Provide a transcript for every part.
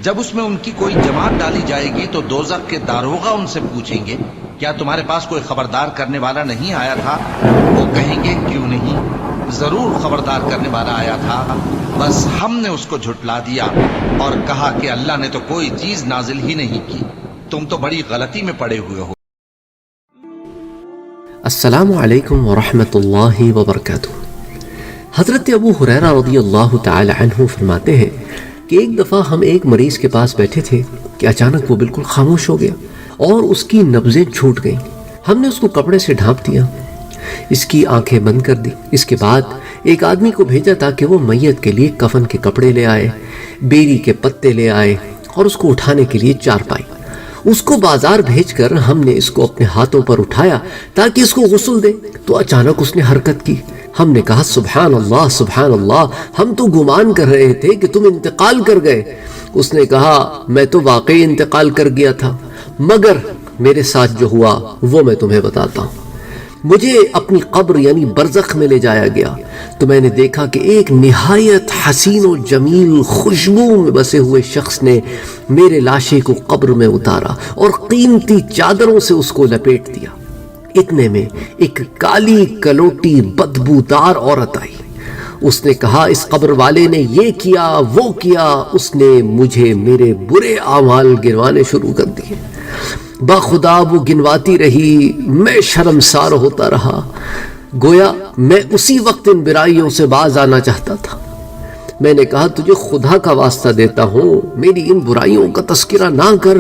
جب اس میں ان کی کوئی جماعت ڈالی جائے گی تو دوزخ کے داروغہ ان سے پوچھیں گے کیا تمہارے پاس کوئی خبردار کرنے والا نہیں آیا تھا؟ وہ کہیں گے کیوں نہیں، ضرور خبردار کرنے والا آیا تھا، بس ہم نے اس کو جھٹلا دیا اور کہا کہ اللہ نے تو کوئی چیز نازل ہی نہیں کی، تم تو بڑی غلطی میں پڑے ہوئے ہو۔ السلام علیکم ورحمۃ اللہ وبرکاتہ۔ حضرت ابو ہریرہ رضی اللہ تعالی عنہ فرماتے ہیں کہ ایک دفعہ ہم ایک مریض کے پاس بیٹھے تھے کہ اچانک وہ بالکل خاموش ہو گیا اور اس کی نبضیں چھوٹ گئیں۔ ہم نے اس کو کپڑے سے ڈھانپ دیا، اس کی آنکھیں بند کر دی۔ اس کے بعد ایک آدمی کو بھیجا تاکہ وہ میت کے لیے کفن کے کپڑے لے آئے، بیری کے پتے لے آئے اور اس کو اٹھانے کے لیے چارپائی۔ اس کو بازار بھیج کر ہم نے اس کو اپنے ہاتھوں پر اٹھایا تاکہ اس کو غسل دے، تو اچانک اس نے حرکت کی۔ ہم نے کہا سبحان اللہ سبحان اللہ، ہم تو گمان کر رہے تھے کہ تم انتقال کر گئے۔ اس نے کہا میں تو واقعی انتقال کر گیا تھا، مگر میرے ساتھ جو ہوا وہ میں تمہیں بتاتا ہوں۔ مجھے اپنی قبر یعنی برزخ میں لے جایا گیا تو میں نے دیکھا کہ ایک نہایت حسین و جمیل خوشبو میں بسے ہوئے شخص نے میرے لاشے کو قبر میں اتارا اور قیمتی چادروں سے اس کو لپیٹ دیا۔ اتنے میں ایک کالی کلوٹی بدبودار عورت آئی۔ اس نے کہا اس قبر والے نے یہ کیا وہ کیا، اس نے مجھے میرے برے اعمال گنوانے شروع کر دیے۔ باخدا وہ گنواتی رہی، میں شرمسار ہوتا رہا، گویا میں اسی وقت ان برائیوں سے باز آنا چاہتا تھا۔ میں نے کہا تجھے خدا کا واسطہ دیتا ہوں میری ان برائیوں کا تذکرہ نہ کر۔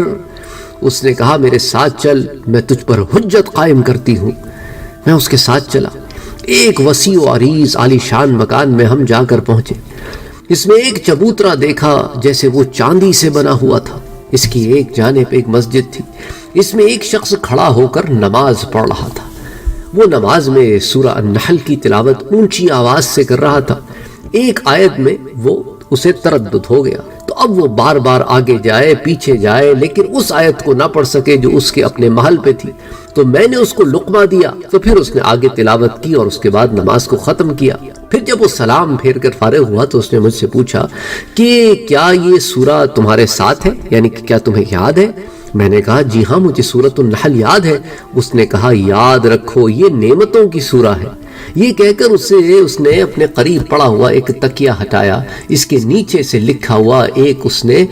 اس نے کہا میرے ساتھ چل، میں تجھ پر حجت قائم کرتی ہوں۔ میں اس کے ساتھ چلا۔ ایک وسیع و عریض عالی شان مکان میں ہم جا کر پہنچے۔ اس میں ایک چبوترا دیکھا جیسے وہ چاندی سے بنا ہوا تھا۔ اس کی ایک جانب ایک مسجد تھی، اس میں ایک شخص کھڑا ہو کر نماز پڑھ رہا تھا۔ وہ نماز میں سورہ النحل کی تلاوت اونچی آواز سے کر رہا تھا۔ ایک آیت میں وہ اسے تردد ہو گیا تو اب وہ بار بار آگے جائے پیچھے جائے لیکن اس آیت کو نہ پڑھ سکے جو اس کے اپنے محل پہ تھی۔ تو میں نے اس کو لقمہ دیا تو پھر اس نے آگے تلاوت کی اور اس کے بعد نماز کو ختم کیا۔ پھر جب وہ سلام پھیر کر فارغ ہوا تو اس نے مجھ سے پوچھا کہ کیا یہ سورہ تمہارے ساتھ ہے، یعنی کہ کیا تمہیں یاد ہے؟ میں نے کہا جی ہاں مجھے سورۃ النحل یاد ہے۔ اس نے کہا یاد رکھو یہ نعمتوں کی سورہ ہے۔ یہ کہہ کر اس نے اپنے قریب پڑا ہوا ایک تکیہ ہٹایا، اس کے نیچے سے لکھا ہوا ایک اس نے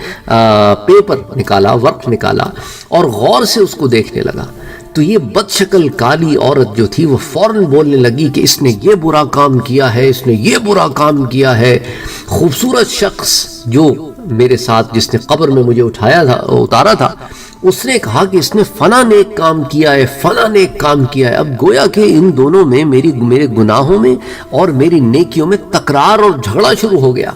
پیپر نکالا، ورق نکالا اور غور سے اس کو دیکھنے لگا۔ تو یہ بد شکل کالی عورت جو تھی وہ فوراً بولنے لگی کہ اس نے یہ برا کام کیا ہے، اس نے یہ برا کام کیا ہے۔ خوبصورت شخص جو میرے ساتھ جس نے قبر میں مجھے اتارا تھا، اس نے کہا کہ اس نے فلاں نیک کام کیا ہے، فلاں نیک کام کیا ہے۔ اب گویا کہ ان دونوں میں میرے گناہوں میں اور میری نیکیوں میں تکرار اور جھگڑا شروع ہو گیا۔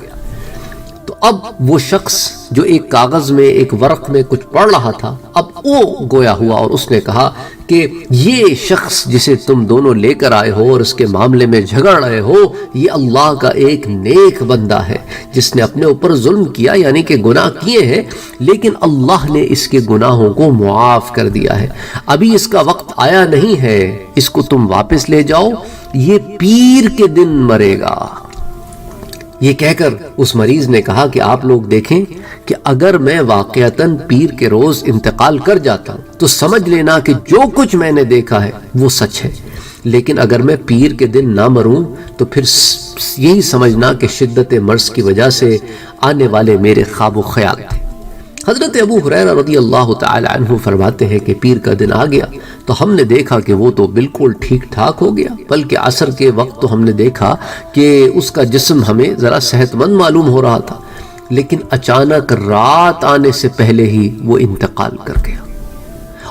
تو اب وہ شخص جو ایک کاغذ میں ایک ورق میں کچھ پڑھ رہا تھا اب وہ گویا ہوا اور اس نے کہا کہ یہ شخص جسے تم دونوں لے کر آئے ہو اور اس کے معاملے میں جھگڑ رہے ہو، یہ اللہ کا ایک نیک بندہ ہے جس نے اپنے اوپر ظلم کیا یعنی کہ گناہ کیے ہیں، لیکن اللہ نے اس کے گناہوں کو معاف کر دیا ہے۔ ابھی اس کا وقت آیا نہیں ہے، اس کو تم واپس لے جاؤ، یہ پیر کے دن مرے گا۔ یہ کہہ کر اس مریض نے کہا کہ آپ لوگ دیکھیں کہ اگر میں واقعتاً پیر کے روز انتقال کر جاتا ہوں تو سمجھ لینا کہ جو کچھ میں نے دیکھا ہے وہ سچ ہے، لیکن اگر میں پیر کے دن نہ مروں تو پھر یہی سمجھنا کہ شدت مرض کی وجہ سے آنے والے میرے خواب و خیال تھے۔ حضرت ابو ہریرہ رضی اللہ تعالی عنہ فرماتے ہیں کہ پیر کا دن آ گیا تو ہم نے دیکھا کہ وہ تو بالکل ٹھیک ٹھاک ہو گیا، بلکہ عصر کے وقت تو ہم نے دیکھا کہ اس کا جسم ہمیں ذرا صحت مند معلوم ہو رہا تھا، لیکن اچانک رات آنے سے پہلے ہی وہ انتقال کر گیا۔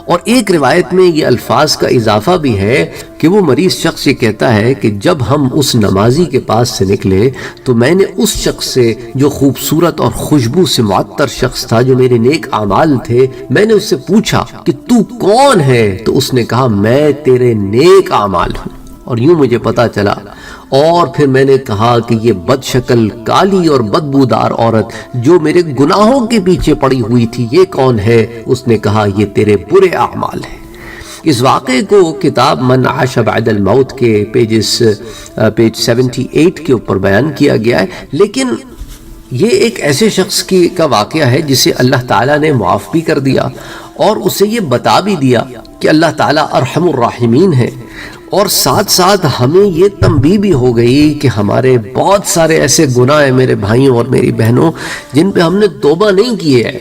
اور ایک روایت میں یہ الفاظ کا اضافہ بھی ہے کہ وہ مریض شخص یہ کہتا ہے کہ جب ہم اس نمازی کے پاس سے نکلے تو میں نے اس شخص سے جو خوبصورت اور خوشبو سے معطر شخص تھا، جو میرے نیک اعمال تھے، میں نے اس سے پوچھا کہ تو کون ہے؟ تو اس نے کہا میں تیرے نیک اعمال ہوں، اور یوں مجھے پتا چلا۔ اور پھر میں نے کہا کہ یہ بد شکل کالی اور بدبودار عورت جو میرے گناہوں کے پیچھے پڑی ہوئی تھی یہ کون ہے؟ اس نے کہا یہ تیرے برے اعمال ہیں۔ اس واقعے کو کتاب من عاش بعد الموت کے پیج 78 کے اوپر بیان کیا گیا ہے، لیکن یہ ایک ایسے شخص کا واقعہ ہے جسے اللہ تعالیٰ نے معاف بھی کر دیا اور اسے یہ بتا بھی دیا کہ اللہ تعالیٰ ارحم الراحمین ہے، اور ساتھ ساتھ ہمیں یہ تنبیہ بھی ہو گئی کہ ہمارے بہت سارے ایسے گناہ ہیں میرے بھائیوں اور میری بہنوں جن پہ ہم نے توبہ نہیں کی ہے،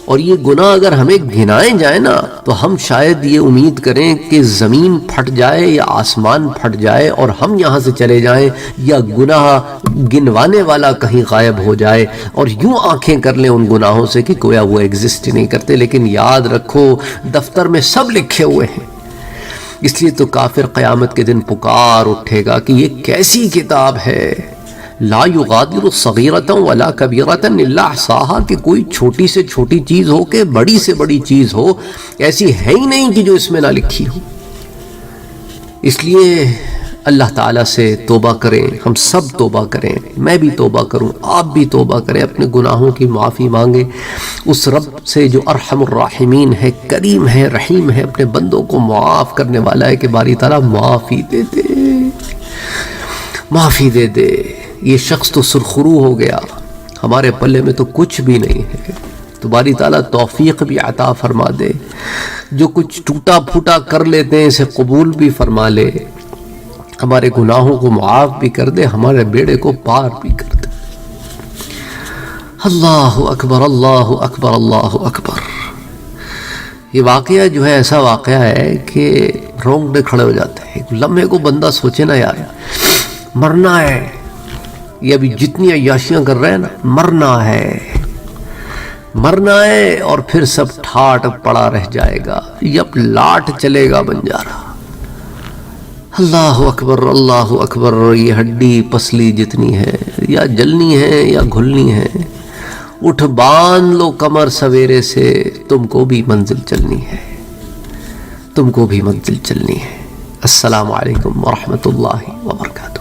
اور یہ گناہ اگر ہمیں گنائے جائیں نا تو ہم شاید یہ امید کریں کہ زمین پھٹ جائے یا آسمان پھٹ جائے اور ہم یہاں سے چلے جائیں، یا گناہ گنوانے والا کہیں غائب ہو جائے اور یوں آنکھیں کر لیں ان گناہوں سے کہ گویا وہ ایگزسٹ نہیں کرتے۔ لیکن یاد رکھو دفتر میں سب لکھے ہوئے ہیں، اس لیے تو کافر قیامت کے دن پکار اٹھے گا کہ یہ کیسی کتاب ہے، لا یغادر صغیرۃ ولا کبیرۃ الا احصاها، کہ کوئی چھوٹی سے چھوٹی چیز ہو کہ بڑی سے بڑی چیز ہو ایسی ہے ہی نہیں کہ جو اس میں نہ لکھی ہو۔ اس لیے اللہ تعالیٰ سے توبہ کریں، ہم سب توبہ کریں، میں بھی توبہ کروں، آپ بھی توبہ کریں، اپنے گناہوں کی معافی مانگیں اس رب سے جو ارحم الراحمین ہے، کریم ہے، رحیم ہے، اپنے بندوں کو معاف کرنے والا ہے کہ باری تعالیٰ معافی دے دے، معافی دے دے۔ یہ شخص تو سرخرو ہو گیا، ہمارے پلے میں تو کچھ بھی نہیں ہے، تو باری تعالیٰ توفیق بھی عطا فرما دے، جو کچھ ٹوٹا پھوٹا کر لیتے ہیں اسے قبول بھی فرما لے، ہمارے گناہوں کو معاف بھی کر دے، ہمارے بیڑے کو پار بھی کر دے۔ اللہ اکبر، اللہ اکبر، اللہ اکبر۔ یہ واقعہ جو ہے ایسا واقعہ ہے کہ رونگٹے کھڑے ہو جاتے ہیں۔ ایک لمحے کو بندہ سوچے نا یار مرنا ہے، یہ ابھی جتنی عیاشیاں کر رہے ہیں نا، مرنا ہے، مرنا ہے، اور پھر سب ٹھاٹ پڑا رہ جائے گا، یہ لاٹ چلے گا بنجارا۔ اللہ اکبر، اللہ اکبر۔ یہ ہڈی پسلی جتنی ہے یا جلنی ہے یا گھلنی ہے، اٹھ باندھ لو کمر سویرے سے، تم کو بھی منزل چلنی ہے، تم کو بھی منزل چلنی ہے۔ السلام علیکم ورحمۃ اللہ وبرکاتہ۔